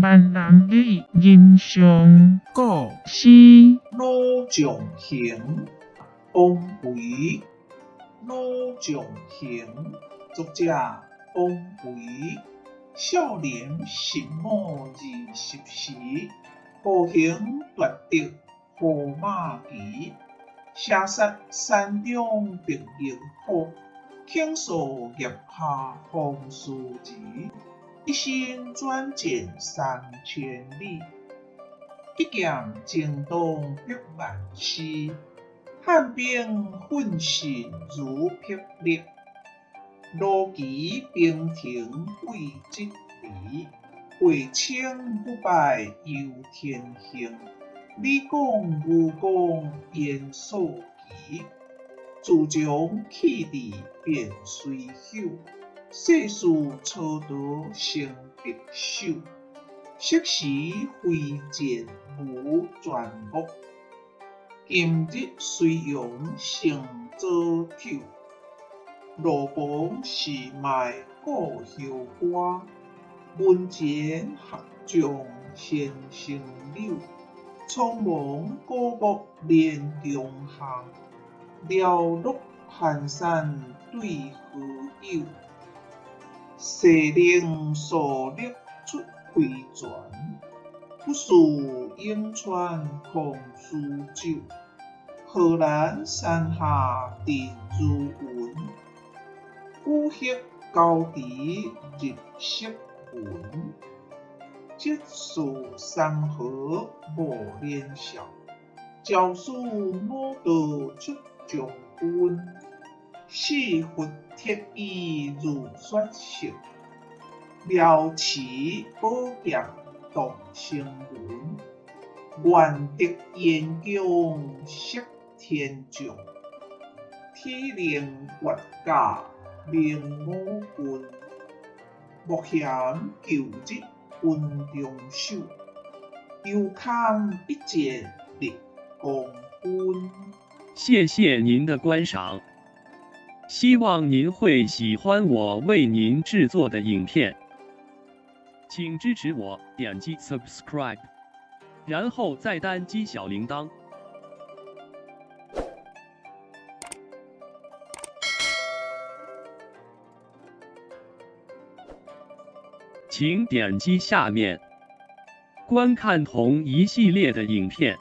万人的印象，故是罗仲衡王维。罗仲衡，作者王维。少年15、20时，步行夺得驸马旗，射杀山中白翼虎，倾诉叶下红酥词。一生转战3000里，一剑惊动10000师。汉兵奋胜如霹雳，罗旗兵停为即离。会清不败犹天行，你讲吾讲言所期。自将气势变水手，世事操刀成敌手。昔时挥剑无全目，今日虽勇成做丑。罗榜是卖故乡歌，门前合将先生柳。苍茫古木连中行，寥落寒山对河有。西陵所立出回泉，不诉颍川空输酒。河南山下定朱文，古稀高低日色闻。即使山河无年少，教书我道出将军。四伏铁衣如雪色，撩旗宝剑动青云。愿得燕疆识天将，体能越甲明我军。莫嫌旧日温中守，犹堪一剑立功勋。谢谢您的观赏，希望您会喜欢我为您制作的影片，请支持我，点击 subscribe， 然后再单击小铃铛。请点击下面观看同一系列的影片。